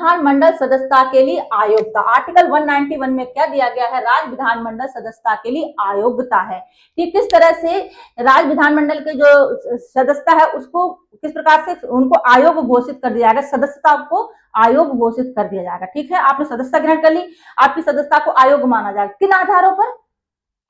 विधानमंडल सदस्यता के लिए आयोग्यता। आर्टिकल 191 में क्या दिया गया है? राज्य विधानमंडल सदस्यता के लिए आयोग्यता है कि किस तरह से राज्य विधानमंडल के जो सदस्यता है उसको किस प्रकार से उनको आयोग घोषित कर दिया जाएगा, सदस्यता को आयोग घोषित कर दिया जाएगा। ठीक है, आपने सदस्यता ग्रहण कर ली, आपकी सदस्यता को आयोग माना जाएगा। किन आधारों पर?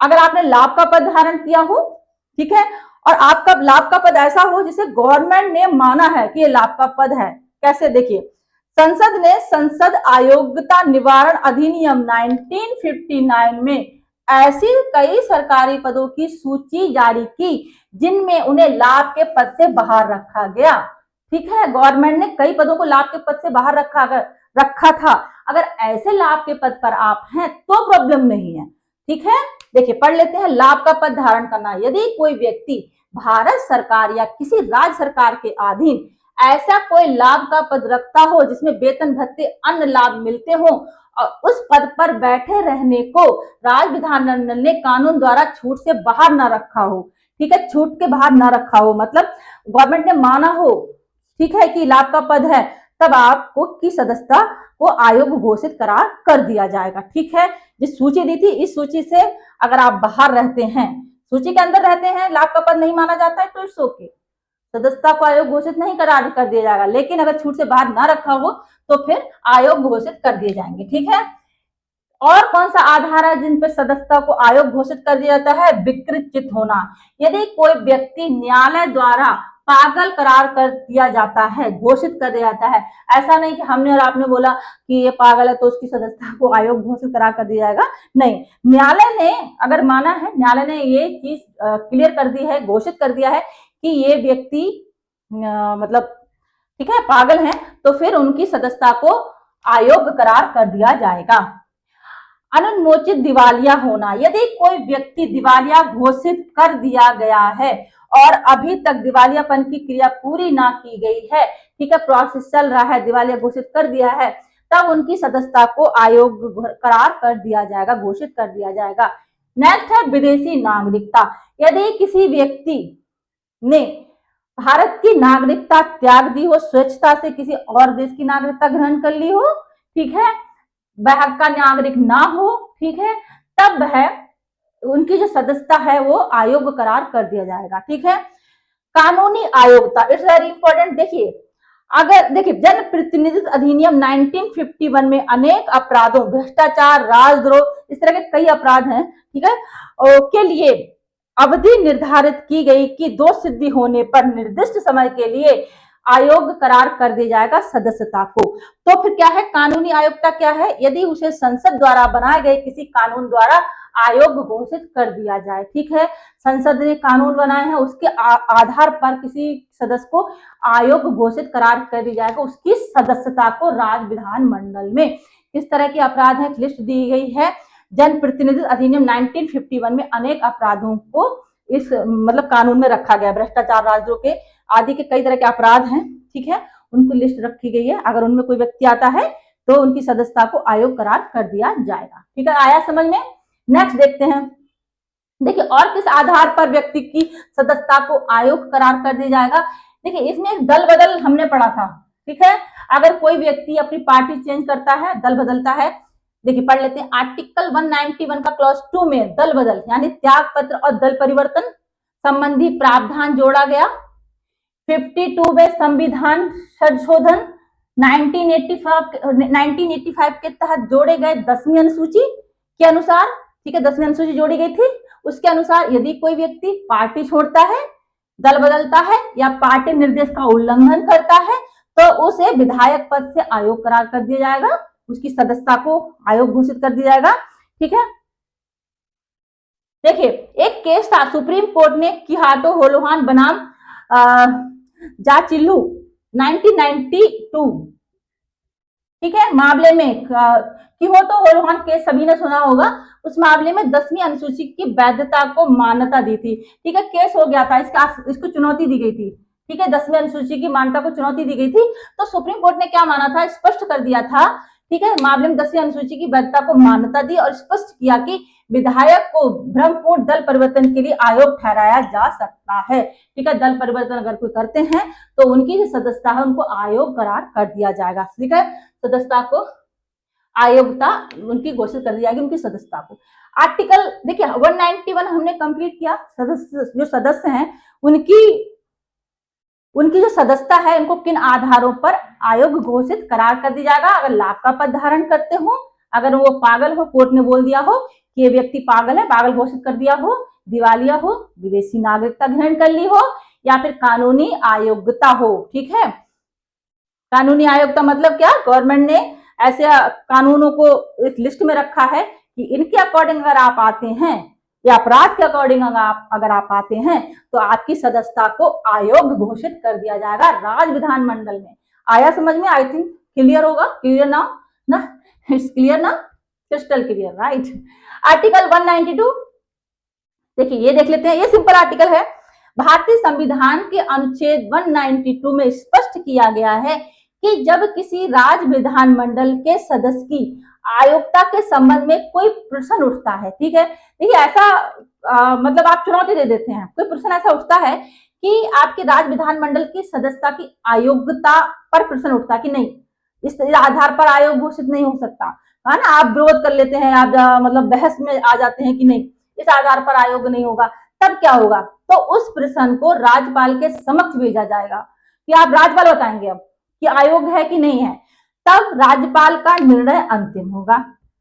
अगर आपने लाभ का पद धारण किया हो, ठीक है, और आपका लाभ का पद ऐसा हो जिसे गवर्नमेंट ने माना है कि ये लाभ का पद है। कैसे? देखिए, संसद ने संसद आयोग्यता निवारण अधिनियम 1959 में ऐसी कई सरकारी पदों की सूची जारी की जिनमें उन्हें लाभ के पद से बाहर रखा गया। ठीक है, गवर्नमेंट ने कई पदों को लाभ के पद से बाहर रखा था। अगर ऐसे लाभ के पद पर आप हैं तो प्रॉब्लम नहीं है। ठीक है, देखिए पढ़ लेते हैं। लाभ का पद धारण करना, यदि कोई व्यक्ति भारत सरकार या किसी राज्य सरकार के अधीन ऐसा कोई लाभ का पद रखता हो जिसमें वेतन भत्ते अन्य लाभ मिलते हो और उस पद पर बैठे रहने को राज्य विधानमंडल ने कानून द्वारा छूट से बाहर न रखा हो। ठीक है, छूट के बाहर न रखा हो मतलब गवर्नमेंट ने माना हो, ठीक है, कि लाभ का पद है, तब आपको की सदस्यता को आयोग घोषित करार कर दिया जाएगा। ठीक है, जिस सूची दी थी इस सूची से अगर आप बाहर रहते हैं, सूची के अंदर रहते हैं, लाभ का पद नहीं माना जाता है तो इट्स ओके, सदस्यता को आयोग घोषित नहीं करार कर दिया जाएगा। लेकिन अगर छूट से बाहर ना रखा हो तो फिर आयोग घोषित कर दिए जाएंगे। ठीक है, और कौन सा आधार है जिन पर सदस्यता को आयोग घोषित कर दिया जाता है? विकृत चित्त होना। यदि कोई व्यक्ति न्यायालय द्वारा पागल करार कर दिया जाता है, घोषित कर दिया जाता है, ऐसा नहीं कि हमने और आपने बोला कि ये पागल है तो उसकी सदस्यता को आयोग घोषित करार कर दिया जाएगा, नहीं, न्यायालय ने अगर माना है, न्यायालय ने ये चीज क्लियर कर दी है, घोषित कर दिया है कि ये व्यक्ति मतलब ठीक है पागल है, तो फिर उनकी सदस्यता को आयोग करार कर दिया जाएगा। अनुन्मोचित दिवालिया होना, यदि कोई व्यक्ति दिवालिया घोषित कर दिया गया है और अभी तक दिवालियापन की क्रिया पूरी ना की गई है, ठीक है, प्रोसेस चल रहा है, दिवालिया घोषित कर दिया है, तब उनकी सदस्यता को आयोग करार कर दिया जाएगा, घोषित कर दिया जाएगा। नेक्स्ट है विदेशी नागरिकता। यदि किसी व्यक्ति ने भारत की नागरिकता त्याग दी हो, स्वेच्छता से किसी और देश की नागरिकता ग्रहण कर ली हो, ठीक है, वह का नागरिक ना हो, ठीक है, तब है उनकी जो सदस्यता है वो आयोग करार कर दिया जाएगा। ठीक है, कानूनी आयोग्यता, इट्स वेरी इंपॉर्टेंट। देखिए, अगर देखिए जन प्रतिनिधित्व अधिनियम 1951 में अनेक अपराधों, भ्रष्टाचार, राजद्रोह, इस तरह के कई अपराध हैं, ठीक है, के लिए अवधि निर्धारित की गई कि दोष सिद्धि होने पर निर्दिष्ट समय के लिए आयोग करार कर दिया जाएगा सदस्यता को। तो फिर क्या है कानूनी आयोग्यता? क्या है? यदि उसे संसद द्वारा बनाए गए किसी कानून द्वारा आयोग घोषित कर दिया जाए। ठीक है, संसद ने कानून बनाए हैं, उसके आधार पर किसी सदस्य को आयोग घोषित करार कर दिया जाएगा, उसकी सदस्यता को राज्य विधानमंडल में। किस तरह के अपराध है लिस्ट दी गई है। जन प्रतिनिधित्व अधिनियम 1951 में अनेक अपराधों को इस मतलब कानून में रखा गया, भ्रष्टाचार, राजद्रोह के आदि के कई तरह के अपराध हैं, ठीक है, उनको लिस्ट रखी गई है। अगर उनमें कोई व्यक्ति आता है तो उनकी सदस्यता को आयोग करार कर दिया जाएगा। ठीक है, आया समझ में? नेक्स्ट देखते हैं। देखिए, और किस आधार पर व्यक्ति की सदस्यता को आयोग करार कर दिया जाएगा? देखिए, इसमें एक दल बदल हमने पढ़ा था। ठीक है, अगर कोई व्यक्ति अपनी पार्टी चेंज करता है, दल बदलता है, देखिए पढ़ लेते हैं। आर्टिकल 191 का क्लॉज 2 में दल बदल यानी त्याग पत्र और दल परिवर्तन संबंधी प्रावधान जोड़ा गया। 52 में संविधान संशोधन 1985 के तहत जोड़े गए 10वीं अनुसूची के अनुसार, ठीक है, 10वीं अनुसूची जोड़ी गई थी, उसके अनुसार यदि कोई व्यक्ति पार्टी छोड़ता है, दल बदलता है या पार्टी निर्देश का उल्लंघन करता है तो उसे विधायक पद से आयोग करार कर दिया जाएगा, उसकी सदस्यता को आयोग घोषित कर दिया जाएगा। ठीक है, देखिए एक केस था, सुप्रीम कोर्ट ने किहाटो होलोहान बनाम जाचिल्लू 1992, ठीक है, मामले में किहोटो होलोहान केस सभी ने सुना होगा। उस मामले में 10वीं अनुसूची की वैधता को मान्यता दी थी। ठीक है, केस हो गया था, इसको चुनौती दी गई थी। ठीक है, 10वीं अनुसूची की मान्यता को चुनौती दी गई थी। तो सुप्रीम कोर्ट ने क्या माना था, स्पष्ट कर दिया था ठीक है, मामले में 10वीं अनुसूची की वैधता को मान्यता दी और स्पष्ट किया कि विधायक को भ्रमपूर्ण दल परिवर्तन के लिए आयोग ठहराया जा सकता है। ठीक है, दल परिवर्तन अगर कोई करते हैं तो उनकी जो सदस्यता है उनको आयोग करार कर दिया जाएगा। ठीक है, सदस्यता को आयोगता उनकी घोषित कर दी जाएगी, उनकी सदस्यता को। आर्टिकल देखिए 191 हमने कंप्लीट किया। सदस्य जो सदस्य हैं उनकी जो सदस्यता है उनको किन आधारों पर आयोग घोषित करार कर दिया जाएगा। अगर लाभ का पद धारण करते हो, अगर वो पागल हो, कोर्ट ने बोल दिया हो कि ये व्यक्ति पागल है, पागल घोषित कर दिया हो, दिवालिया हो, विदेशी नागरिकता ग्रहण कर ली हो, या फिर कानूनी अयोग्यता हो। ठीक है, कानूनी अयोग्यता मतलब क्या, गवर्नमेंट ने ऐसे कानूनों को एक लिस्ट में रखा है कि इनके अकॉर्डिंग अगर आप आते हैं या अपराध के अकॉर्डिंग अगर आप आते हैं तो आपकी सदस्यता को आयोग घोषित कर दिया जाएगा राज्य विधानमंडल में। आया समझ में? आई थिंक क्लियर होगा। क्लियर ना? इट्स क्लियर ना? Crystal clear, right. आर्टिकल 192 देखिए, ये देख लेते हैं, ये सिंपल आर्टिकल है। भारतीय संविधान के अनुच्छेद 192 में स्पष्ट किया गया है कि जब किसी राज्य विधानमंडल के सदस्य की आयोग्यता के संबंध में कोई प्रश्न उठता है, ठीक है, देखिए ऐसा मतलब आप चुनौती दे देते हैं, कोई प्रश्न ऐसा उठता है कि आपके राज्य विधानमंडल की सदस्यता की अयोग्यता पर प्रश्न उठता कि नहीं, इस आधार पर आयोग घोषित नहीं हो सकता, है ना, आप विरोध कर लेते हैं, आप मतलब बहस में आ जाते हैं कि नहीं इस आधार पर आयोग नहीं होगा, तब क्या होगा, तो उस प्रश्न को राज्यपाल के समक्ष भेजा जाएगा कि आप राज्यपाल बताएंगे अब कि आयोग है कि नहीं है, तब राज्यपाल का निर्णय अंतिम होगा।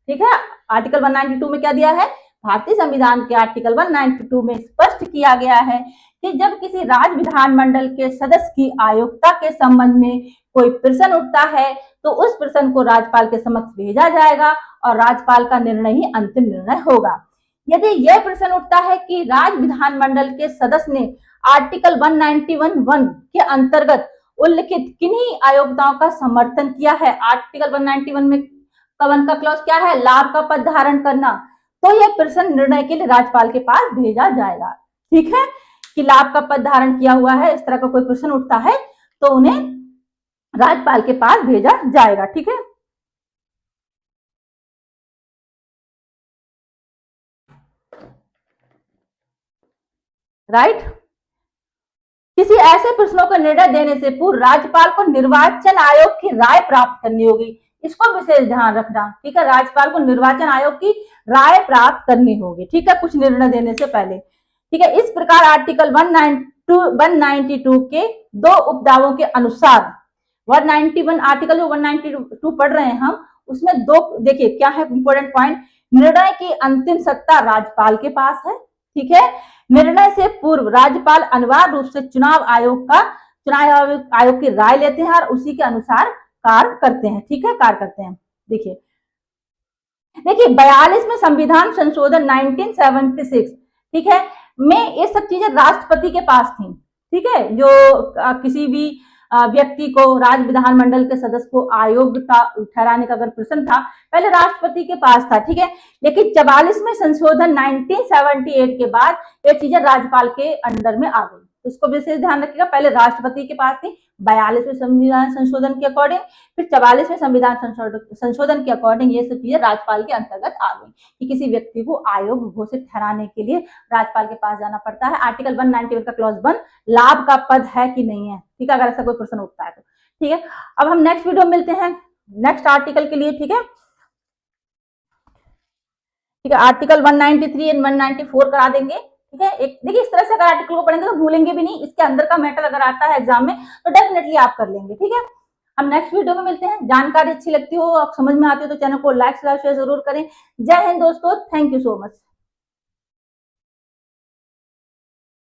ठीक है, आर्टिकल 192 में क्या दिया है, भारतीय संविधान के आर्टिकल 192 में स्पष्ट किया गया है कि जब किसी राज्य विधानमंडल के सदस्य की आयोग्यता के संबंध में कोई प्रश्न उठता है तो उस प्रश्न को राज्यपाल के समक्ष भेजा जाएगा और राज्यपाल का निर्णय ही अंतिम निर्णय होगा। यदि यह प्रश्न उठता है कि राज्य विधानमंडल के सदस्य ने आर्टिकल 191(1) के अंतर्गत उल्लिखित किन्हीं आयोग्यताओं का समर्थन किया है, आर्टिकल 191 में कवन का क्लॉज क्या है, लाभ का पद धारण करना, तो यह प्रश्न निर्णय के लिए राज्यपाल के पास भेजा जाएगा। ठीक है, कि लाभ का पद धारण किया हुआ है, इस तरह का कोई प्रश्न उठता है तो उन्हें राज्यपाल के पास भेजा जाएगा। ठीक है, राइट। किसी ऐसे प्रश्नों का निर्णय देने से पूर्व राज्यपाल को निर्वाचन आयोग की राय प्राप्त करनी होगी, इसको विशेष ध्यान रखना। ठीक है, राज्यपाल को निर्वाचन आयोग की राय प्राप्त करनी होगी, ठीक है, कुछ निर्णय देने से पहले। ठीक है, इस प्रकार आर्टिकल 192 के दो उपदावों के अनुसार 191 आर्टिकल जो 192 पढ़ रहे हैं हम, उसमें दो देखिए क्या है इंपॉर्टेंट पॉइंट, निर्णय की अंतिम सत्ता राज्यपाल के पास है। ठीक है, निर्णय से पूर्व राज्यपाल अनिवार्य रूप से चुनाव आयोग की राय लेते हैं और उसी के अनुसार कार्य करते हैं। ठीक है, कार्य करते हैं। देखिए 42 में संविधान संशोधन 1976, ठीक है, में ये सब चीजें राष्ट्रपति के पास थी। ठीक है, जो किसी भी व्यक्ति को राज्य विधानमंडल के सदस्य को अयोग्यता ठहराने का अगर प्रश्न था, पहले राष्ट्रपति के पास था। ठीक है, लेकिन 44 में संशोधन 1978 के बाद ये चीजें राज्यपाल के अंडर में आ गई, इसको विशेष ध्यान रखिएगा। पहले राष्ट्रपति के पास थी 42 में संविधान संशोधन के अकॉर्डिंग, फिर 44 में संविधान संशोधन के अकॉर्डिंग ये सब चीजें राज्यपाल के अंतर्गत आ गई कि किसी व्यक्ति को आयोग घोषित ठहराने के लिए राज्यपाल के पास जाना पड़ता है। आर्टिकल 191 का क्लॉज 1 लाभ का पद है कि नहीं है। ठीक है, अगर ऐसा कोई प्रश्न उठता है तो। ठीक है, अब हम नेक्स्ट वीडियो में मिलते हैं नेक्स्ट आर्टिकल के लिए। ठीक है, ठीक है, आर्टिकल 193 एंड 194 करा देंगे। ठीक है, एक देखिए इस तरह से अगर आर्टिकल को पढ़ेंगे तो भूलेंगे भी नहीं, इसके अंदर का मैटर अगर आता है एग्जाम में तो डेफिनेटली आप कर लेंगे। ठीक है, हम नेक्स्ट वीडियो में मिलते हैं। जानकारी अच्छी लगती हो, आप समझ में आती हो तो चैनल को लाइक शेयर जरूर करें। जय हिंद दोस्तों, थैंक यू सो मच।